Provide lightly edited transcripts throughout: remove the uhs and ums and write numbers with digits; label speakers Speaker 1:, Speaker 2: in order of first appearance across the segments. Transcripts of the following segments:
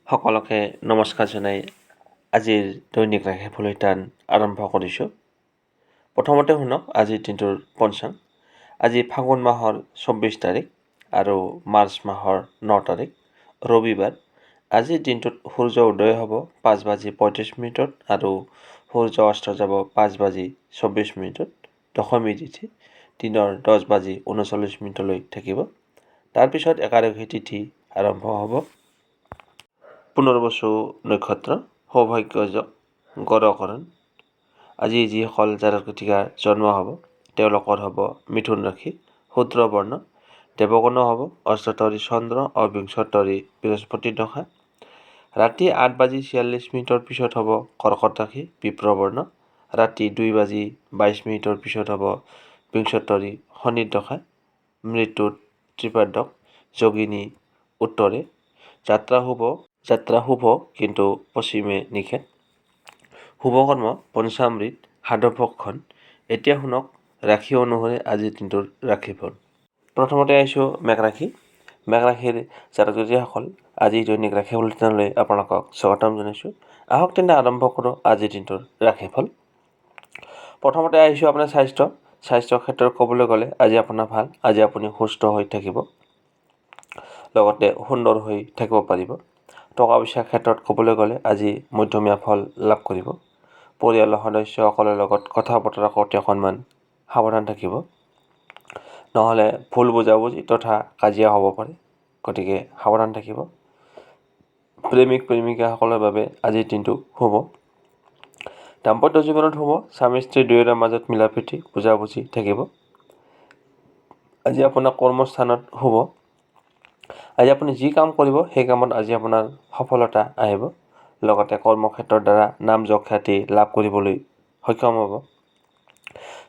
Speaker 1: সকলোকে নমস্কাৰ জনাই আজিৰ দৈনিক ৰাশিফল শিতান আৰম্ভ কৰিছোঁ। প্ৰথমতে শুনক আজিৰ দিনটোৰ পঞ্চাং। আজি ফাগুন মাহৰ 24 তাৰিখ আৰু মাৰ্চ মাহৰ 9 তাৰিখ ৰবিবাৰ। আজিৰ দিনটোত সূৰ্য উদয় হ'ব 5:35 আৰু সূৰ্য অস্ত যাব 5:24। দশমী তিথি দিনৰ 10:39 থাকিব। তাৰপিছত একাদশী তিথি আৰম্ভ হ'ব। পুনৰ্বসু নক্ষত্ৰ, সৌভাগ্যযোগ, গড়কৰণ। আজি যিসকল জাতক জাতিকাৰ জন্ম হ'ব তেওঁলোকৰ হ'ব মিথুন ৰাশি, শূদ্ৰ বৰ্ণ, দেৱগণ হ'ব অষ্টাতৰী চন্দ্ৰ আৰু বিংশতৰী বৃহস্পতি দশা। ৰাতি 8:46 পিছত হ'ব কৰ্কট ৰাশি, বিপ্ৰ বৰ্ণ। ৰাতি 2:22 পিছত হ'ব বিংশতৰী শনিৰ দশা। মৃত্যুত ত্ৰিপাদক, যোগিনী উত্তৰে। যাত্ৰা শুভ কিন্তু পশ্চিমে নিষেধ। শুভকৰ্ম পঞ্চামৃত সাধুভক্ষণ। এতিয়া শুনক ৰাশি অনুসৰি আজিৰ দিনটোৰ ৰাশিফল। প্ৰথমতে আহিছোঁ মেঘ ৰাশি। মেঘ ৰাশিৰ জাতক জাতিসকল আজি দৈনিক ৰাশিফল শিতানলৈ আপোনালোকক স্বাগতম জনাইছোঁ। আহক তেন্তে আৰম্ভ কৰোঁ আজিৰ দিনটোৰ ৰাশিফল। প্ৰথমতে আহিছোঁ আপোনাৰ স্বাস্থ্যৰ ক্ষেত্ৰত ক'বলৈ গ'লে আজি আপোনাৰ ভাল। আজি আপুনি সুস্থ হৈ থাকিব, লগতে সুন্দৰ হৈ থাকিব পাৰিব। টকা পইচাৰ ক্ষেত্ৰত ক'বলৈ গ'লে আজি মধ্যমীয়া ফল লাভ কৰিব। পৰিয়ালৰ সদস্যসকলৰ লগত কথা বতৰা কৰোঁতে অকণমান সাৱধান থাকিব, নহ'লে ভুল বুজাবুজি তথা কাজিয়া হ'ব পাৰে, গতিকে সাৱধান থাকিব। প্ৰেমিক প্ৰেমিকাসকলৰ বাবে আজিৰ দিনটো শুভ। দাম্পত্য জীৱনত শুভ। স্বামী স্ত্ৰী দুয়োৰে মাজত মিলা প্ৰীতি বুজাবুজি থাকিব। আজি আপোনাৰ কৰ্মস্থানত শুভ। আজি আপুনি যি কাম কৰিব সেই কামত আজি আপোনাৰ সফলতা আহিব, লগতে কৰ্মক্ষেত্ৰৰ দ্বাৰা নাম যশ খ্যাতি লাভ কৰিবলৈ সক্ষম হ'ব।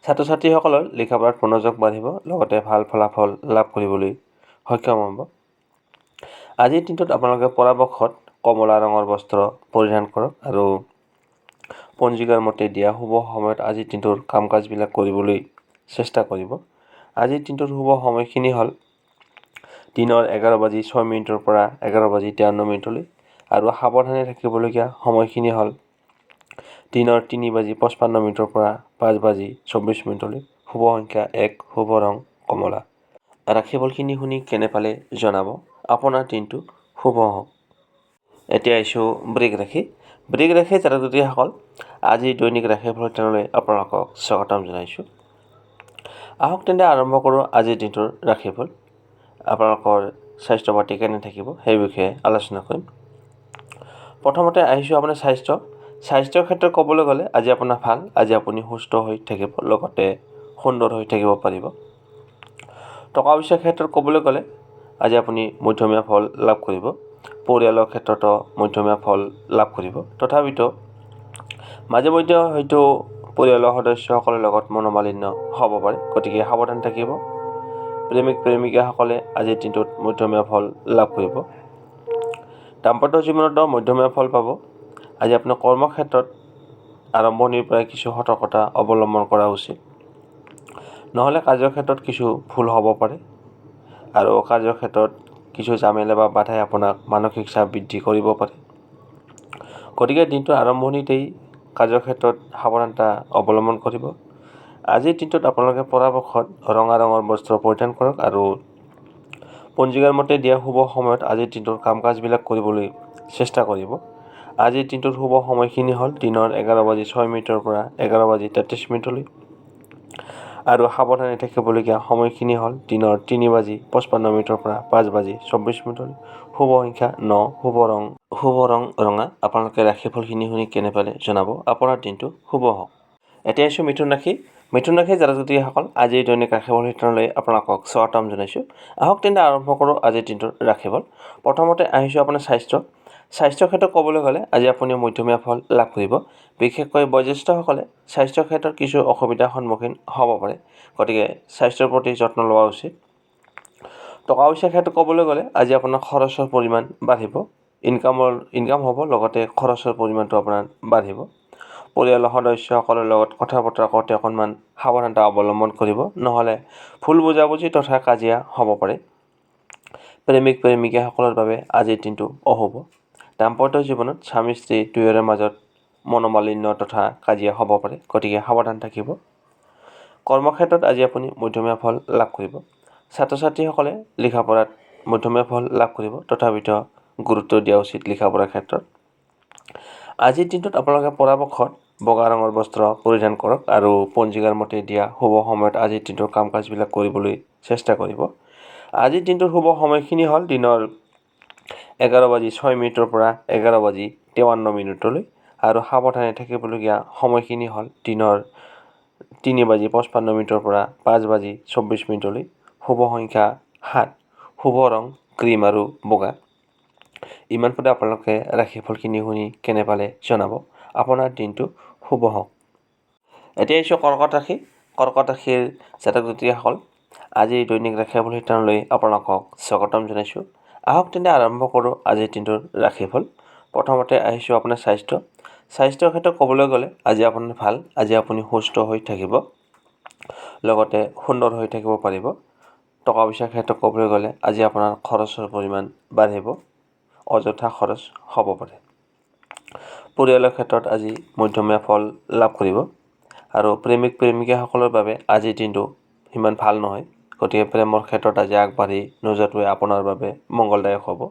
Speaker 1: ছাত্ৰ ছাত্ৰীসকলৰ লিখা পঢ়াত মনোযোগ বাঢ়িব, লগতে ভাল ফলাফল লাভ কৰিবলৈ সক্ষম হ'ব। আজিৰ দিনটোত আপোনালোকে পৰাপক্ষত কমলা ৰঙৰ বস্ত্ৰ পৰিধান কৰক আৰু পঞ্জিকাৰ মতে দিয়া শুভ সময়ত আজিৰ দিনটোৰ কাম কাজবিলাক কৰিবলৈ চেষ্টা কৰিব। আজিৰ দিনটোৰ শুভ সময়খিনি হ'ল দিনৰ 11:06 পৰা 11:53 আৰু সাৱধানে থাকিবলগীয়া সময়খিনি হ'ল দিনৰ 3:55 পৰা 5:24। শুভ সংখ্যা 1, শুভ ৰং কমলা। ৰাশিফলখিনি শুনি কেনে পালে জনাব। আপোনাৰ দিনটো শুভ হওক। এতিয়া আহিছোঁ বৃষ ৰাশি। বৃষ ৰাশিৰ জাতক জাতিসকল আজি দৈনিক ৰাশিফল শিতানলৈ আপোনালোকক স্বাগতম জনাইছোঁ। আহক তেন্তে আৰম্ভ কৰোঁ আজিৰ দিনটোৰ ৰাশিফল। আপোনালোকৰ স্বাস্থ্য পাতি কেনে থাকিব সেই বিষয়ে আলোচনা কৰিম। প্ৰথমতে আহিছোঁ আপোনাৰ স্বাস্থ্যৰ ক্ষেত্ৰত ক'বলৈ গ'লে আজি আপোনাৰ ভাল। আজি আপুনি সুস্থ হৈ থাকিব, লগতে সুন্দৰ হৈ থাকিব পাৰিব। টকা পইচাৰ ক্ষেত্ৰত ক'বলৈ গ'লে আজি আপুনি মধ্যমীয়া ফল লাভ কৰিব। পৰিয়ালৰ ক্ষেত্ৰতো মধ্যমীয়া ফল লাভ কৰিব। তথাপিতো মাজে মধ্যে হয়তো পৰিয়ালৰ সদস্যসকলৰ লগত মনোমালিন্য হ'ব পাৰে, গতিকে সাৱধান থাকিব। প্ৰেমিক প্ৰেমিকাসকলে আজিৰ দিনটোত মধ্যমীয়া ফল লাভ কৰিব। দাম্পত্য জীৱনতো মধ্যমীয়া ফল পাব। আজি আপোনাৰ কৰ্মক্ষেত্ৰত আৰম্ভণিৰ পৰাই কিছু সতৰ্কতা অৱলম্বন কৰা উচিত, নহ'লে কাৰ্যক্ষেত্ৰত কিছু ভুল হ'ব পাৰে আৰু কাৰ্যক্ষেত্ৰত কিছু জামেলা বা বাধাই আপোনাক মানসিক চাপ বৃদ্ধি কৰিব পাৰে। গতিকে দিনটোৰ আৰম্ভণিতেই কাৰ্যক্ষেত্ৰত সাৱধানতা অৱলম্বন কৰিব। আজিৰ দিনটোত আপোনালোকে পৰাপক্ষত ৰঙা ৰঙৰ বস্ত্ৰ পৰিধান কৰক আৰু পঞ্জিকাৰ মতে দিয়া শুভ সময়ত আজিৰ দিনটোৰ কাম কাজবিলাক কৰিবলৈ চেষ্টা কৰিব। আজিৰ দিনটোৰ শুভ সময়খিনি হ'ল দিনৰ 11:06 পৰা 11:33 আৰু সাৱধানে থাকিবলগীয়া সময়খিনি হ'ল দিনৰ 3:55 পৰা 5:24। শুভ সংখ্যা 9, শুভ ৰং ৰঙা। আপোনালোকে ৰাশিফলখিনি শুনি কেনে পালে জনাব। আপোনাৰ দিনটো শুভ হওক। এতিয়া আহিছোঁ মিথুন ৰাশি। মিথুন ৰাশিৰ জাতক জাতিসকল আজিৰ দৈনিক ৰাশিফল শিতানলৈ আপোনালোকক স্বাগতম জনাইছোঁ। আহক তেন্তে আৰম্ভ কৰোঁ আজিৰ দিনটোৰ ৰাশিফল। প্ৰথমতে আহিছোঁ আপোনাৰ স্বাস্থ্যৰ ক্ষেত্ৰত ক'বলৈ গ'লে আজি আপুনি মধ্যমীয়া ফল লাভ কৰিব। বিশেষকৈ বয়োজ্যেষ্ঠসকলে স্বাস্থ্যৰ ক্ষেত্ৰত কিছু অসুবিধাৰ সন্মুখীন হ'ব পাৰে, গতিকে স্বাস্থ্যৰ প্ৰতি যত্ন লোৱা উচিত। টকা পইচাৰ ক্ষেত্ৰত ক'বলৈ গ'লে আজি আপোনাৰ খৰচৰ পৰিমাণ বাঢ়িব। ইনকাম হ'ব, লগতে খৰচৰ পৰিমাণটো আপোনাৰ বাঢ়িব। পৰিয়ালৰ সদস্যসকলৰ লগত কথা বতৰা কৰোঁতে অকণমান সাৱধানতা অৱলম্বন কৰিব, নহ'লে ভুল বুজাবুজি তথা কাজিয়া হ'ব পাৰে। প্ৰেমিক প্ৰেমিকাসকলৰ বাবে আজিৰ দিনটো অশুভ। দাম্পত্য জীৱনত স্বামী স্ত্ৰী দুয়োৰে মাজত মনোমালিন্য তথা কাজিয়া হ'ব পাৰে, গতিকে সাৱধান থাকিব। কৰ্মক্ষেত্ৰত আজি আপুনি মধ্যমীয়া ফল লাভ কৰিব। ছাত্ৰ ছাত্ৰীসকলে লিখা পঢ়াত মধ্যমীয়া ফল লাভ কৰিব, তথাপিতো গুৰুত্ব দিয়া উচিত লিখা পঢ়াৰ ক্ষেত্ৰত। আজিৰ দিনটোত আপোনালোকে পৰাপক্ষত বগা ৰঙৰ বস্ত্ৰ পৰিধান কৰক আৰু পঞ্জিকাৰ মতে দিয়া শুভ সময়ত আজিৰ দিনটোৰ কাম কাজবিলাক কৰিবলৈ চেষ্টা কৰিব। আজিৰ দিনটোৰ শুভ সময়খিনি হ'ল দিনৰ 11:06 পৰা 11:53 আৰু সাৱধানে থাকিবলগীয়া সময়খিনি হ'ল দিনৰ 3:55 পৰা 5:24 শুভ সংখ্যা 7, শুভ ৰং ক্ৰীম আৰু বগা। ইমান পৰে আপোনালোকে ৰাশিফলখিনি শুনি কেনে পালে জনাব। আপোনাৰ দিনটো শুভ হওক। এতিয়া আহিছোঁ কৰ্কট ৰাশি। কৰ্কট ৰাশিৰ জাতক জাতিকাসকল, আজিৰ দৈনিক ৰাশিফল শিতানলৈ আপোনালোকক স্বাগতম জনাইছোঁ। আহক তেন্তে আৰম্ভ কৰোঁ আজিৰ দিনটোৰ ৰাশিফল। প্ৰথমতে আহিছোঁ আপোনাৰ স্বাস্থ্যৰ ক্ষেত্ৰত ক'বলৈ গ'লে আজি আপোনাৰ ভাল। আজি আপুনি সুস্থ হৈ থাকিব, লগতে সুন্দৰ হৈ থাকিব পাৰিব। টকা পইচাৰ ক্ষেত্ৰত ক'বলৈ গ'লে আজি আপোনাৰ খৰচৰ পৰিমাণ বাঢ়িব, অযথা খৰচ হ'ব পাৰে। পৰিয়ালৰ ক্ষেত্ৰত আজি মধ্যমীয়া ফল লাভ কৰিব আৰু প্ৰেমিক প্ৰেমিকাসকলৰ বাবে আজিৰ দিনটো সিমান ভাল নহয়, গতিকে প্ৰেমৰ ক্ষেত্ৰত আজি আগবাঢ়ি নোযোৱাটোৱে আপোনাৰ বাবে মংগলদায়ক হ'ব।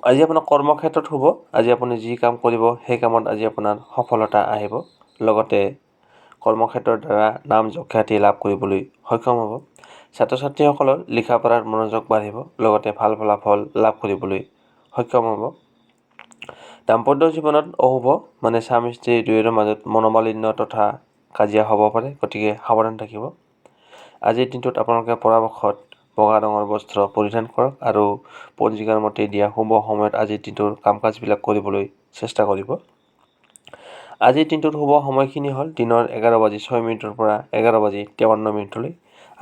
Speaker 1: আজি আপোনাৰ কৰ্মক্ষেত্ৰত শুভ। আজি আপুনি যি কাম কৰিব সেই কামত আজি আপোনাৰ সফলতা আহিব, লগতে কৰ্মক্ষেত্ৰৰ দ্বাৰা নাম যখ্যাতি লাভ কৰিবলৈ সক্ষম হ'ব। ছাত্ৰ ছাত্ৰীসকলৰ লিখা পঢ়াৰ মনোযোগ বাঢ়িব, লগতে ভাল ফলাফল লাভ কৰিবলৈ সক্ষম হ'ব। দাম্পত্য জীৱনত অশুভ, মানে স্বামী স্ত্ৰী দুয়োৰে মাজত মনোমালিন্য তথা কাজিয়া হ'ব পাৰে, গতিকে সাৱধান থাকিব। আজিৰ দিনটোত আপোনালোকে পৰাপক্ষত বগা ৰঙৰ বস্ত্ৰ পৰিধান কৰক আৰু পঞ্জিকাৰ মতে দিয়া শুভ সময়ত আজিৰ দিনটোৰ কাম কাজবিলাক কৰিবলৈ চেষ্টা কৰিব। আজিৰ দিনটোৰ শুভ সময়খিনি হ'ল দিনৰ 11:06 পৰা 11:53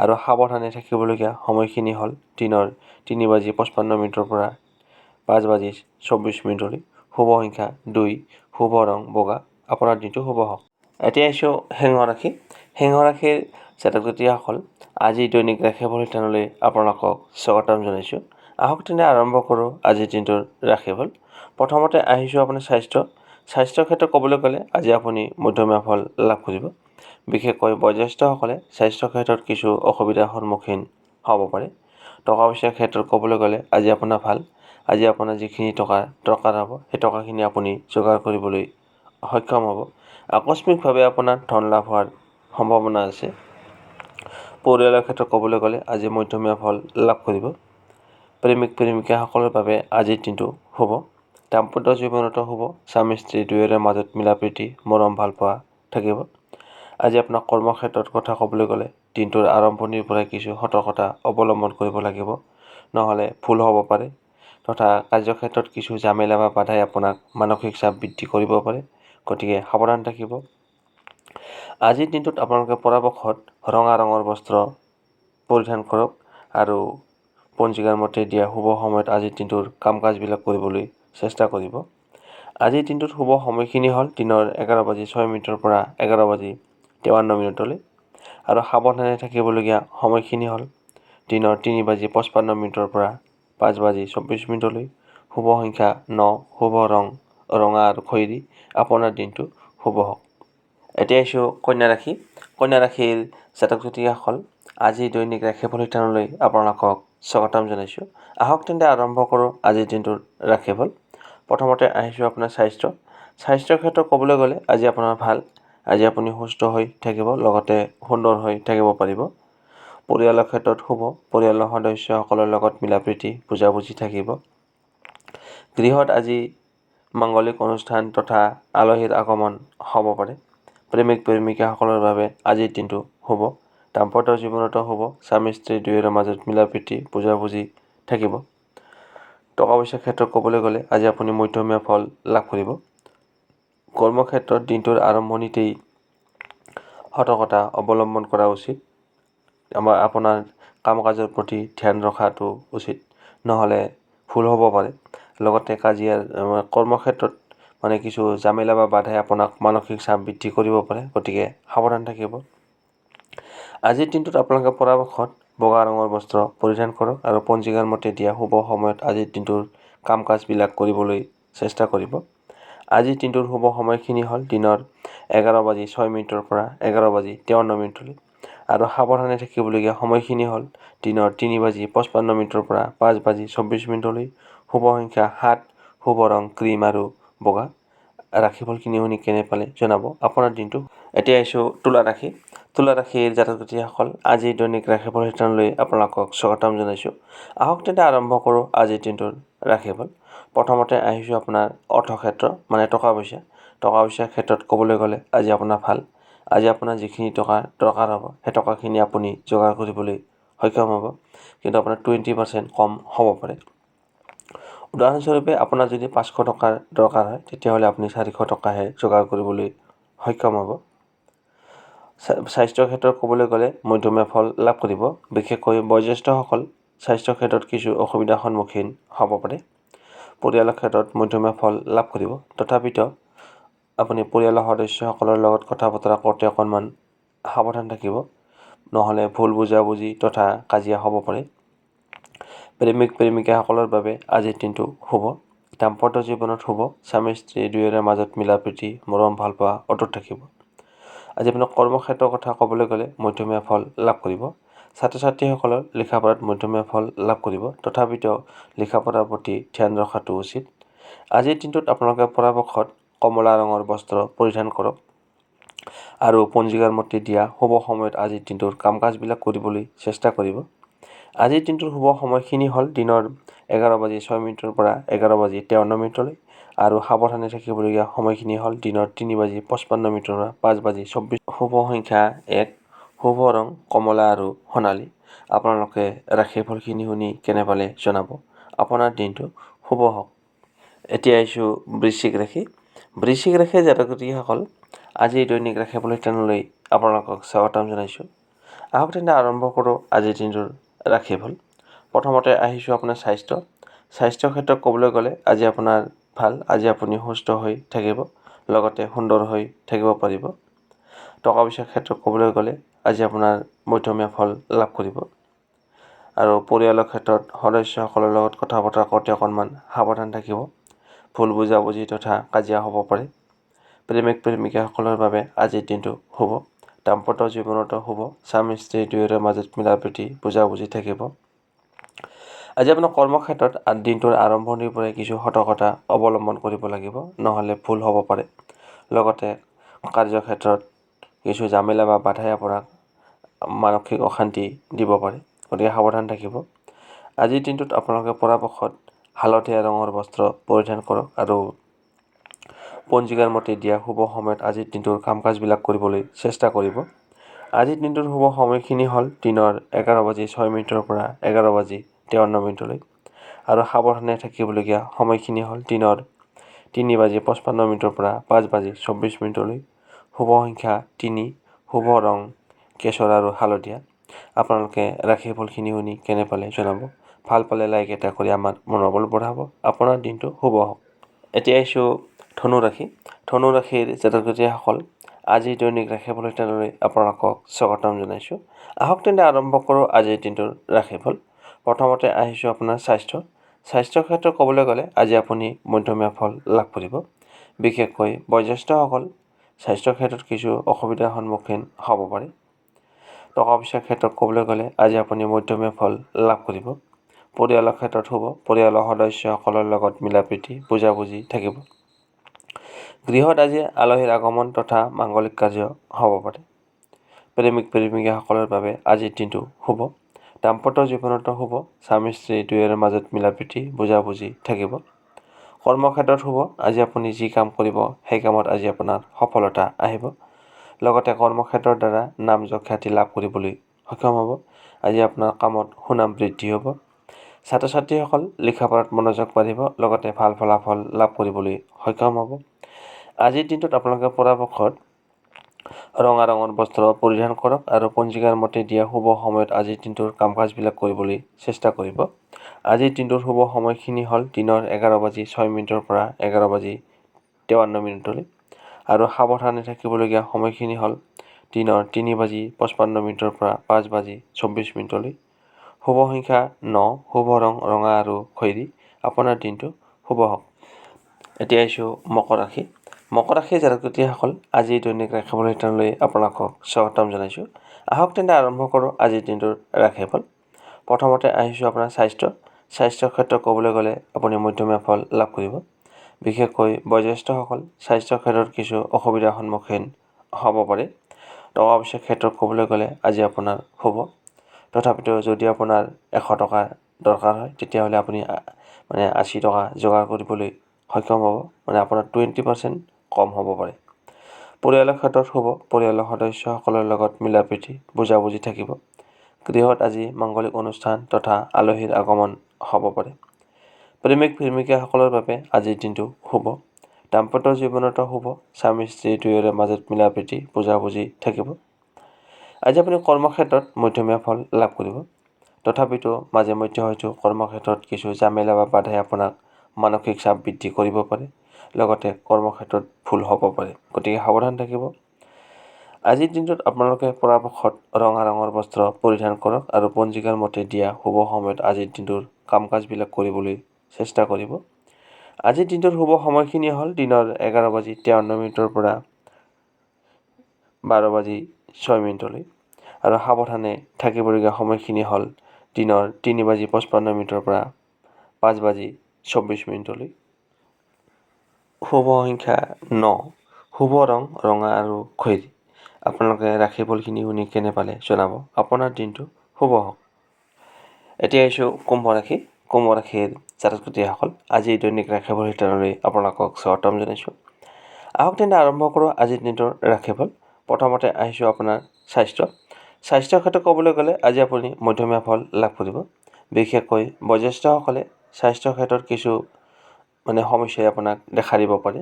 Speaker 1: আৰু সাৱধানে থাকিবলগীয়া সময়খিনি হ'ল দিনৰ 3:55 পৰা 5:24 শুভ সংখ্যা 2, শুভ ৰং বগা। আপোনাৰ দিনটো শুভ হওক। এতিয়া আহিছোঁ সিংহ ৰাশি। সিংহ ৰাশিৰ জাতক জাতিকাসকল, আজি দৈনিক ৰাশিফল শিতানলৈ আপোনালোকক স্বাগতম জনাইছোঁ। আহক তেনে আৰম্ভ কৰোঁ আজিৰ দিনটোৰ ৰাশিফল। প্ৰথমতে আহিছোঁ আপোনাৰ স্বাস্থ্যৰ ক্ষেত্ৰত ক'বলৈ গ'লে আজি আপুনি মধ্যমীয়া ফল লাভ কৰিব। বিশেষকৈ বয়োজ্যেষ্ঠসকলে স্বাস্থ্যৰ ক্ষেত্ৰত কিছু অসুবিধাৰ সন্মুখীন হ'ব পাৰে। টকা পইচাৰ ক্ষেত্ৰত ক'বলৈ গ'লে আজি আপোনাৰ ভাল। আজি আপোনাৰ যিখিনি টকা দৰকাৰ হ'ব সেই টকাখিনি আপুনি যোগাৰ কৰিবলৈ সক্ষম হ'ব। আকস্মিকভাৱে আপোনাৰ ধন লাভ হোৱাৰ সম্ভাৱনা আছে। পৰিয়ালৰ ক্ষেত্ৰত ক'বলৈ গ'লে আজি মধ্যমীয়া ফল লাভ কৰিব। প্ৰেমিক প্ৰেমিকাসকলৰ বাবে আজিৰ দিনটো শুভ। দাম্পত্য জীৱনতো শুভ। স্বামী স্ত্ৰী দুয়োৰে মাজত মিলা প্ৰীতি মৰম ভালপোৱা থাকিব। আজি আপোনাৰ কৰ্মক্ষেত্ৰত কথা ক'বলৈ গ'লে দিনটোৰ আৰম্ভণিৰ পৰাই কিছু সতৰ্কতা অৱলম্বন কৰিব লাগিব, নহ'লে ভুল হ'ব পাৰে, তথা কাৰ্যক্ষেত্ৰত কিছু জামেলা বা বাধাই আপোনাক মানসিক চাপ বৃদ্ধি কৰিব পাৰে, গতিকে সাৱধান থাকিব। আজিৰ দিনটোত আপোনালোকে পৰাপক্ষত ৰঙা ৰঙৰ বস্ত্ৰ পৰিধান কৰক আৰু পঞ্জিকাৰ মতে দিয়া শুভ সময়ত আজিৰ দিনটোৰ কাম কাজবিলাক কৰিবলৈ চেষ্টা কৰিব। আজিৰ দিনটোত শুভ সময়খিনি হ'ল দিনৰ 11:06 পৰা 11:53 আৰু সাৱধানে থাকিবলগীয়া সময়খিনি হ'ল দিনৰ 3:55 পৰা 5:24 শুভ সংখ্যা 9, শুভ ৰং ৰঙা আৰু খয়েৰী। আপোনাৰ দিনটো শুভ হওক। এতিয়া আহিছোঁ কন্যা ৰাশি। কন্যা ৰাশিৰ জাতক জাতিকাসকল, আজি দৈনিক ৰাশিফল শিতানলৈ আপোনালোকক স্বাগতম জনাইছোঁ। আহক তেন্তে আৰম্ভ কৰোঁ আজিৰ দিনটোৰ ৰাশিফল। প্ৰথমতে আহিছোঁ আপোনাৰ স্বাস্থ্যৰ ক্ষেত্ৰত ক'বলৈ গ'লে আজি আপোনাৰ ভাল। আজি আপুনি সুস্থ হৈ থাকিব, লগতে সুন্দৰ হৈ থাকিব পাৰিব। পৰিয়ালৰ ক্ষেত্ৰত শুভ। পৰিয়ালৰ সদস্যসকলৰ লগত মিলা প্ৰীতি বুজাবুজি থাকিব। গৃহত আজি মাংগলিক অনুষ্ঠান তথা আলহীৰ আগমন হ'ব পাৰে। প্ৰেমিক প্ৰেমিকাসকলৰ বাবে আজিৰ দিনটো শুভ। দাম্পত্য জীৱনতো শুভ। স্বামী স্ত্ৰী দুয়োৰে মাজত মিলা প্ৰীতি বুজাবুজি থাকিব। টকা পইচাৰ ক্ষেত্ৰত ক'বলৈ গ'লে আজি আপুনি মধ্যমীয়া ফল লাভ কৰিব। কৰ্মক্ষেত্ৰত দিনটোৰ আৰম্ভণিতেই সতৰ্কতা অৱলম্বন কৰা উচিত। আপোনাৰ কাম কাজৰ প্ৰতি ধ্যান ৰখাটো উচিত, নহ'লে ভুল হ'ব পাৰে। লগতে কৰ্মক্ষেত্ৰত কিছু জামেলা বা বাধাই আপোনাক মানসিক চাপ বৃদ্ধি কৰিব পাৰে, গতিকে সাৱধান থাকিব। আজিৰ দিনটোত আপোনালোকে পৰাপক্ষত বগা ৰঙৰ বস্ত্ৰ পৰিধান কৰক আৰু পঞ্জিকাৰ মতে দিয়া শুভ সময়ত আজিৰ দিনটোৰ কাম কাজবিলাক কৰিবলৈ চেষ্টা কৰিব। আজিৰ দিনটোৰ শুভ সময়খিনি হ'ল দিনৰ 11:06 পৰা 11:53 আৰু সাৱধানে থাকিবলগীয়া সময়খিনি হ'ল দিনৰ 3:55 পৰা 5:24 শুভ সংখ্যা 7, শুভ ৰং ক্ৰীম আৰু বগা। ৰাশিফলখিনি শুনি কেনে পালে জনাব আপোনাৰ দিনটো। এতিয়া আহিছোঁ তুলা ৰাশি। তুলা ৰাশিৰ জাতক জাতিসকল, আজিৰ দৈনিক ৰাশিফল শিতানলৈ আপোনালোকক স্বাগতম জনাইছোঁ। আহক তেন্তে আৰম্ভ কৰোঁ আজিৰ দিনটোৰ ৰাশিফল। প্ৰথমতে আহিছোঁ আপোনাৰ অৰ্থক্ষেত্ৰ মানে টকা পইচাৰ ক্ষেত্ৰত ক'বলৈ গ'লে আজি আপোনাৰ ভাল। আজি আপোনাৰ যিখিনি টকা দৰকাৰ হ'ব সেই টকাখিনি আপুনি যোগাৰ কৰিবলৈ সক্ষম হ'ব, কিন্তু আপোনাৰ 20% কম হ'ব পাৰে। উদাহৰণস্বৰূপে আপোনাৰ যদি 500 টকাৰ দৰকাৰ হয় তেতিয়াহ'লে আপুনি 400 টকাহে যোগাৰ কৰিবলৈ সক্ষম হ'ব। স্বাস্থ্যৰ ক্ষেত্ৰত ক'বলৈ গ'লে মধ্যমীয়া ফল লাভ কৰিব। বিশেষকৈ বয়োজ্যেষ্ঠসকল স্বাস্থ্যৰ ক্ষেত্ৰত কিছু অসুবিধাৰ সন্মুখীন হ'ব পাৰে। পৰিয়ালৰ ক্ষেত্ৰত মধ্যমীয়া ফল লাভ কৰিব। তথাপিতো আপুনি পৰিয়ালৰ সদস্যসকলৰ লগত কথা বতৰা কৰোঁতে অকণমান সাৱধান থাকিব, নহ'লে ভুল বুজাবুজি তথা কাজিয়া হ'ব পাৰে। প্ৰেমিক প্ৰেমিকাসকলৰ বাবে আজিৰ দিনটো শুভ। দাম্পত্য জীৱনত শুভ। স্বামী স্ত্ৰী দুয়োৰে মাজত মিলা প্ৰীতি মৰম ভালপোৱা অটুট থাকিব। আজি আপোনাৰ কৰ্মক্ষেত্ৰৰ কথা ক'বলৈ গ'লে মধ্যমীয়া ফল লাভ কৰিব। ছাত্ৰ ছাত্ৰীসকলৰ লিখা পঢ়াত মধ্যমীয়া ফল লাভ কৰিব। তথাপিতো লিখা পঢ়াৰ প্ৰতি ধ্যান ৰখাটো উচিত। আজিৰ দিনটোত আপোনালোকে পৰাপক্ষত কমলা ৰঙৰ বস্ত্ৰ পৰিধান কৰক আৰু পঞ্জিকাৰ মতে দিয়া শুভ সময়ত আজিৰ দিনটোৰ কাম কাজবিলাক কৰিবলৈ চেষ্টা কৰিব। আজিৰ দিনটোৰ শুভ সময়খিনি হ'ল দিনৰ 11:06 পৰা 11:53 আৰু সাৱধানে থাকিবলগীয়া সময়খিনি হ'ল দিনৰ 3:55 পৰা 5:24। শুভ সংখ্যা 1, শুভ ৰং কমলা আৰু সোণালী। আপোনালোকে ৰাশিফলখিনি শুনি কেনে পালে জনাব আপোনাৰ দিনটো শুভ হওক। এতিয়া আহিছোঁ বৃশ্চিক ৰাশি। বৃশ্চিক ৰাশিৰ জাতক জাতিসকল, আজিৰ দৈনিক ৰাশিফল শিতানলৈ আপোনালোকক স্বাগতম জনাইছোঁ। আহক তেন্তে আৰম্ভ কৰোঁ আজিৰ দিনটোৰ ৰাশিফল। প্ৰথমতে আহিছোঁ আপোনাৰ স্বাস্থ্যৰ ক্ষেত্ৰত ক'বলৈ গ'লে আজি আপোনাৰ ভাল। আজি আপুনি সুস্থ হৈ থাকিব, লগতে সুন্দৰ হৈ থাকিব পাৰিব। টকা পইচাৰ ক্ষেত্ৰত ক'বলৈ গ'লে আজি আপোনাৰ মধ্যমীয়া ফল লাভ কৰিব আৰু পৰিয়ালৰ ক্ষেত্ৰত সদস্যসকলৰ লগত কথা বতৰা কৰোঁতে অকণমান সাৱধান থাকিব। ভুল বুজাবুজি তথা কাজিয়া হ'ব পাৰে। প্ৰেমিক প্ৰেমিকাসকলৰ বাবে আজিৰ দিনটো শুভ। দাম্পত্য জীৱনতো শুভ। স্বামী স্ত্ৰী দুয়োৰে মাজত মিলা প্ৰীতি বুজাবুজি থাকিব। আজি আপোনাৰ কৰ্মক্ষেত্ৰত দিনটোৰ আৰম্ভণিৰ পৰাই কিছু সতৰ্কতা অৱলম্বন কৰিব লাগিব, নহ'লে ভুল হ'ব পাৰে। লগতে কাৰ্যক্ষেত্ৰত কিছু জামেলা বা বাধাই আপোনাক মানসিক অশান্তি দিব পাৰে, গতিকে সাৱধান থাকিব। আজিৰ দিনটোত আপোনালোকে পৰাপক্ষত হালধীয়া ৰঙৰ বস্ত্ৰ পৰিধান কৰক আৰু পঞ্জিকাৰ মতে দিয়া শুভ সময়ত আজিৰ দিনটোৰ কাম কাজবিলাক কৰিবলৈ চেষ্টা কৰিব। আজিৰ দিনটোৰ শুভ সময়খিনি হ'ল দিনৰ 11:06 পৰা 11:53 আৰু সাৱধানে থাকিবলগীয়া সময়খিনি হ'ল দিনৰ 3:55 পৰা 5:24। শুভ সংখ্যা 3, শুভ ৰং কেশৰ আৰু হালধীয়া। আপোনালোকে ৰাশিফলখিনি শুনি কেনে পালে জনাব। ভাল পালে লাইক এটা কৰি আমাৰ মনোবল বঢ়াব। আপোনাৰ দিনটো শুভ হওক। এতিয়া আহিছোঁ ধনু ৰাশি। ধনু ৰাশিৰ জাতক জাতিসকল, আজিৰ দৈনিক ৰাশিফল শিতানলৈ আপোনালোকক স্বাগতম জনাইছোঁ। আহক তেন্তে আৰম্ভ কৰোঁ আজিৰ দিনটোৰ ৰাশিফল। প্ৰথমতে আহিছোঁ আপোনাৰ স্বাস্থ্যৰ ক্ষেত্ৰত ক'বলৈ গ'লে আজি আপুনি মধ্যমীয়া ফল লাভ কৰিব। বিশেষকৈ বয়োজ্যেষ্ঠসকল স্বাস্থ্যৰ ক্ষেত্ৰত কিছু অসুবিধাৰ সন্মুখীন হ'ব পাৰে। টকা পইচাৰ ক্ষেত্ৰত ক'বলৈ গ'লে আজি আপুনি মধ্যমীয়া ফল লাভ কৰিব। পৰিয়ালৰ ক্ষেত্ৰত শুভ। পৰিয়ালৰ সদস্যসকলৰ লগত মিলা প্ৰীতি বুজাবুজি থাকিব। গৃহত আজি আলহীৰ আগমন তথা মাংগলিক কাৰ্য হ'ব পাৰে। প্ৰেমিক প্ৰেমিকাসকলৰ বাবে আজিৰ দিনটো শুভ। দাম্পত্য জীৱনতো শুভ। স্বামী স্ত্ৰী দুয়োৰে মাজত মিলা প্ৰীতি বুজাবুজি থাকিব। কৰ্মক্ষেত্ৰত শুভ। আজি আপুনি যি কাম কৰিব সেই কামত আজি আপোনাৰ সফলতা আহিব। লগতে কৰ্মক্ষেত্ৰৰ দ্বাৰা নাম যশ খ্যাতি লাভ কৰিবলৈ সক্ষম হ'ব। আজি আপোনাৰ কামত সুনাম বৃদ্ধি হ'ব। ছাত্ৰ ছাত্ৰীসকল লিখা পঢ়াত মনোযোগ বাঢ়িব, লগতে ভাল ফলাফল লাভ কৰিবলৈ সক্ষম হ'ব। আজিৰ দিনটোত আপোনালোকে পৰাপক্ষত ৰঙা ৰঙৰ বস্ত্ৰ পৰিধান কৰক আৰু পঞ্জিকাৰ মতে দিয়া শুভ সময়ত আজিৰ দিনটোৰ কাম কাজবিলাক কৰিবলৈ চেষ্টা কৰিব। আজিৰ দিনটোৰ শুভ সময়খিনি হ'ল দিনৰ 11:06 পৰা 11:53 আৰু সাৱধানে থাকিবলগীয়া সময়খিনি হ'ল দিনৰ 3:55 পৰা 5:24। শুভ সংখ্যা 9, শুভ ৰং ৰঙা আৰু খয়েৰী। আপোনাৰ দিনটো শুভ হওক। এতিয়া আহিছোঁ মকৰ ৰাশি। মকৰ ৰাশিৰ জাতক-জাতিসকল আজিৰ দৈনিক ৰাশিফল শিতানলৈ আপোনালোকক স্বাগতম জনাইছোঁ। আহক তেন্তে আৰম্ভ কৰোঁ আজিৰ দিনটোৰ ৰাশিফল। প্ৰথমতে আহিছোঁ আপোনাৰ স্বাস্থ্যৰ ক্ষেত্ৰত ক'বলৈ গ'লে আপুনি মধ্যমীয়া ফল লাভ কৰিব। বিশেষকৈ বয়োজ্যেষ্ঠসকল স্বাস্থ্যৰ ক্ষেত্ৰত কিছু অসুবিধাৰ সন্মুখীন হ'ব পাৰে। টকা পইচাৰ ক্ষেত্ৰত ক'বলৈ গ'লে আজি আপোনাৰ শুভ। তথাপিতো যদি আপোনাৰ 100 টকা দৰকাৰ হয় তেতিয়াহ'লে আপুনি 80 টকা যোগাৰ কৰিবলৈ সক্ষম হ'ব। আপোনাৰ 20% কম হ'ব পাৰে। পৰিয়ালৰ ক্ষেত্ৰত শুভ। পৰিয়ালৰ সদস্যসকলৰ লগত মিলা প্ৰীতি বুজাবুজি থাকিব। গৃহত আজি মাংগলিক অনুষ্ঠান তথা আলহীৰ আগমন হ'ব পাৰে। প্ৰেমিক প্ৰেমিকাসকলৰ বাবে আজিৰ দিনটো শুভ। দাম্পত্য জীৱনতো শুভ। স্বামী স্ত্ৰী দুয়োৰে মাজত মিলা প্ৰীতি বুজাবুজি থাকিব। আজি আপুনি কৰ্মক্ষেত্ৰত মধ্যমীয়া ফল লাভ কৰিব। তথাপিতো মাজে মধ্যে হয়তো কৰ্মক্ষেত্ৰত কিছু জামেলা বা বাধাই আপোনাক মানসিক চাপ বৃদ্ধি কৰিব পাৰে। লগতে কৰ্মক্ষেত্ৰত ভুল হ'ব পাৰে। গতিকে সাৱধান থাকিব। আজিৰ দিনটোত আপোনালোকে পৰাপক্ষত ৰঙা ৰঙৰ বস্ত্ৰ পৰিধান কৰক আৰু পঞ্জিকাৰ মতে দিয়া শুভ সময়ত আজিৰ দিনটোৰ কাম কাজবিলাক কৰিবলৈ চেষ্টা কৰিব। আজিৰ দিনটোৰ শুভ সময়খিনি হ'ল দিনৰ 11:53 পৰা 12:06 আৰু সাৱধানে থাকিবলগীয়া সময়খিনি হ'ল দিনৰ 3:55 পৰা 5:24। শুভ সংখ্যা 9, শুভ ৰং ৰঙা আৰু খয়েৰী। আপোনালোকে ৰাশিফলখিনি শুনি কেনে পালে জনাব। আপোনাৰ দিনটো শুভ হওক। এতিয়া আহিছোঁ কুম্ভ ৰাশি। কুম্ভ ৰাশিৰ জাতক-জাতিসকল আজিৰ দৈনিক ৰাশিফল শিতানলৈ আপোনালোকক স্বাগতম জনাইছোঁ। আহক তেন্তে আৰম্ভ কৰোঁ আজিৰ দিনটোৰ ৰাশিফল। প্ৰথমতে আহিছোঁ আপোনাৰ স্বাস্থ্যৰ ক্ষেত্ৰত ক'বলৈ গ'লে আজি আপুনি মধ্যমীয়া ফল লাভ কৰিব। বিশেষকৈ বয়োজ্যেষ্ঠসকলে স্বাস্থ্যৰ ক্ষেত্ৰত কিছু সমস্যাই আপোনাক দেখা দিব পাৰে।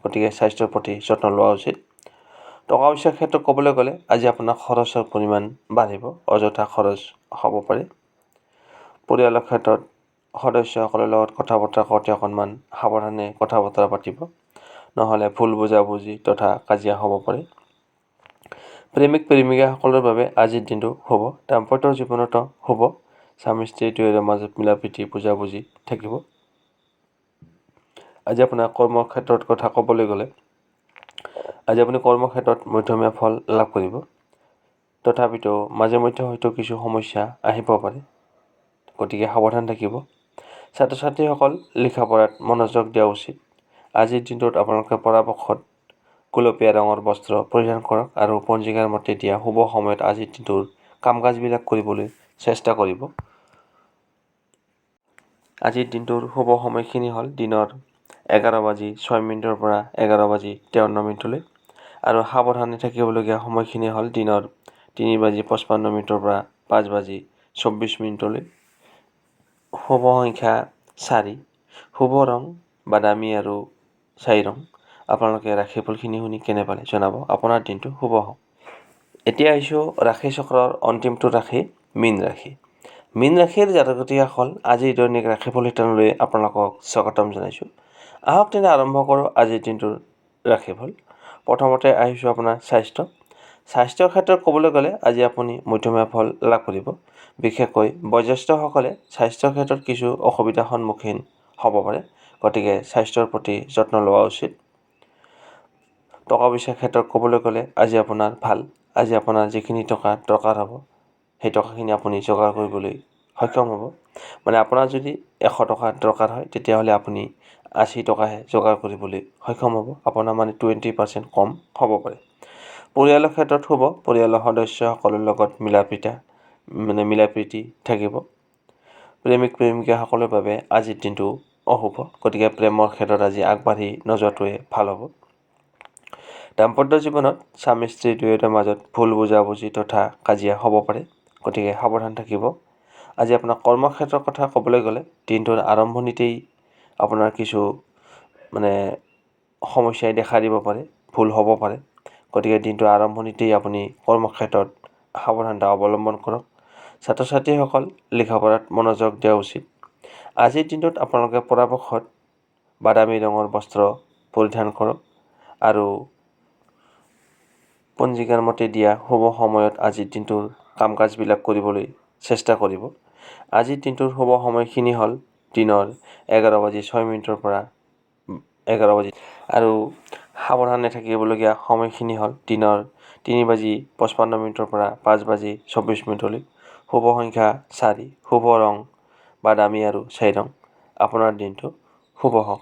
Speaker 1: গতিকে স্বাস্থ্যৰ প্ৰতি যত্ন লোৱা উচিত। টকা পইচাৰ ক্ষেত্ৰত ক'বলৈ গ'লে আজি আপোনাৰ খৰচৰ পৰিমাণ বাঢ়িব। অযথা খৰচ হ'ব পাৰে। পৰিয়ালৰ ক্ষেত্ৰত সদস্যসকলৰ লগত কথা বতৰা কৰোঁতে অকণমান সাৱধানে কথা বতৰা পাতিব। নহ'লে ভুল বুজাবুজি তথা কাজিয়া হ'ব পাৰে। প্ৰেমিক প্ৰেমিকাসকলৰ বাবে আজিৰ দিনটো শুভ। দাম্পত্য জীৱনতো শুভ। স্বামী স্ত্ৰী দুয়োৰে মাজত মিলা প্ৰীতি বুজাবুজি থাকিব। আজি আপোনাৰ কৰ্মক্ষেত্ৰত কথা ক'বলৈ গ'লে আজি আপুনি কৰ্মক্ষেত্ৰত মধ্যমীয়া ফল লাভ কৰিব। তথাপিতো মাজে মধ্যে হয়তো কিছু সমস্যা আহিব পাৰে। গতিকে সাৱধান থাকিব। ছাত্ৰ ছাত্ৰীসকল লিখা পঢ়াত মনোযোগ দিয়া উচিত। আজিৰ দিনটোত আপোনালোকে পৰাপক্ষত গুলপীয়া ৰঙৰ বস্ত্ৰ পৰিধান কৰক আৰু পঞ্জিকাৰ মতে দিয়া শুভ সময়ত আজিৰ দিনটোৰ কাম কাজবিলাক কৰিবলৈ চেষ্টা কৰিব। আজিৰ দিনটোৰ শুভ সময়খিনি হ'ল দিনৰ 11:06 পৰা 11:53 আৰু সাৱধানে থাকিবলগীয়া সময়খিনি হ'ল দিনৰ 3:55 পৰা 5:24। শুভ সংখ্যা 4, শুভ ৰং বাদামী আৰু ছাই ৰং। আপোনালোকে ৰাশিফলখিনি শুনি কেনে পালে জনাব। আপোনাৰ দিনটো শুভ হওক। এতিয়া আহিছোঁ ৰাশি চক্ৰৰ অন্তিমটো ৰাশি মীন ৰাশি। মীন ৰাশিৰ জাতক-জাতিসকল আজিৰ দৈনিক ৰাশিফল শিতানলৈ আপোনালোকক স্বাগতম জনাইছোঁ। আহক তেন্তে আৰম্ভ কৰোঁ আজিৰ দিনটোৰ ৰাশিফল। প্ৰথমতে আহিছোঁ আপোনাৰ স্বাস্থ্যৰ ক্ষেত্ৰত ক'বলৈ গ'লে আজি আপুনি মধ্যমীয়া ফল লাভ কৰিব। বিশেষকৈ বয়োজ্যেষ্ঠসকলে স্বাস্থ্যৰ ক্ষেত্ৰত কিছু অসুবিধাৰ সন্মুখীন হ'ব পাৰে। গতিকে স্বাস্থ্যৰ প্ৰতি যত্ন লোৱা উচিত। টকা পইচাৰ ক্ষেত্ৰত ক'বলৈ গ'লে আজি আপোনাৰ ভাল। আজি আপোনাৰ যিখিনি টকা দৰকাৰ হ'ব সেই টকাখিনি আপুনি যোগাৰ কৰিবলৈ সক্ষম হ'ব। আপোনাৰ যদি 100 টকা দৰকাৰ হয় তেতিয়াহ'লে আপুনি 80 টকাহে যোগাৰ কৰিবলৈ সক্ষম হ'ব। আপোনাৰ 20% কম হ'ব পাৰে। পৰিয়ালৰ ক্ষেত্ৰত শুভ। পৰিয়ালৰ সদস্যসকলৰ লগত মিলা প্ৰীতি থাকিব। প্ৰেমিক প্ৰেমিকাসকলৰ বাবে আজিৰ দিনটো অশুভ। গতিকে প্ৰেমৰ ক্ষেত্ৰত আজি আগবাঢ়ি নোযোৱাটোৱে ভাল হ'ব। দাম্পত্য জীৱনত স্বামী স্ত্ৰী দুয়োৰে মাজত ভুল বুজাবুজি তথা কাজিয়া হ'ব পাৰে। গতিকে সাৱধান থাকিব। আজি আপোনাৰ কৰ্মক্ষেত্ৰৰ কথা ক'বলৈ গ'লে দিনটোৰ আৰম্ভণিতেই আপোনাৰ কিছু সমস্যাই দেখা দিব পাৰে। ভুল হ'ব পাৰে। গতিকে দিনটোৰ আৰম্ভণিতেই আপুনি কৰ্মক্ষেত্ৰত সাৱধানতা অৱলম্বন কৰক। ছাত্ৰ ছাত্ৰীসকল লিখা পঢ়াত মনোযোগ দিয়া উচিত। আজিৰ দিনটোত আপোনালোকে পৰাপক্ষত বাদামী ৰঙৰ বস্ত্ৰ পৰিধান কৰক আৰু পঞ্জিকাৰ মতে দিয়া শুভ সময়ত আজিৰ দিনটোৰ কাম কাজবিলাক কৰিবলৈ চেষ্টা কৰিব। আজিৰ দিনটোৰ শুভ সময়খিনি হ'ল দিনৰ 11:06 পৰা 11 আৰু সাৱধানে থাকিবলগীয়া সময়খিনি হ'ল দিনৰ 3:55 পৰা 5:24 শুভ সংখ্যা 4, শুভ ৰং বাদামী আৰু ছাই ৰং। আপোনাৰ দিনটো শুভ হওক।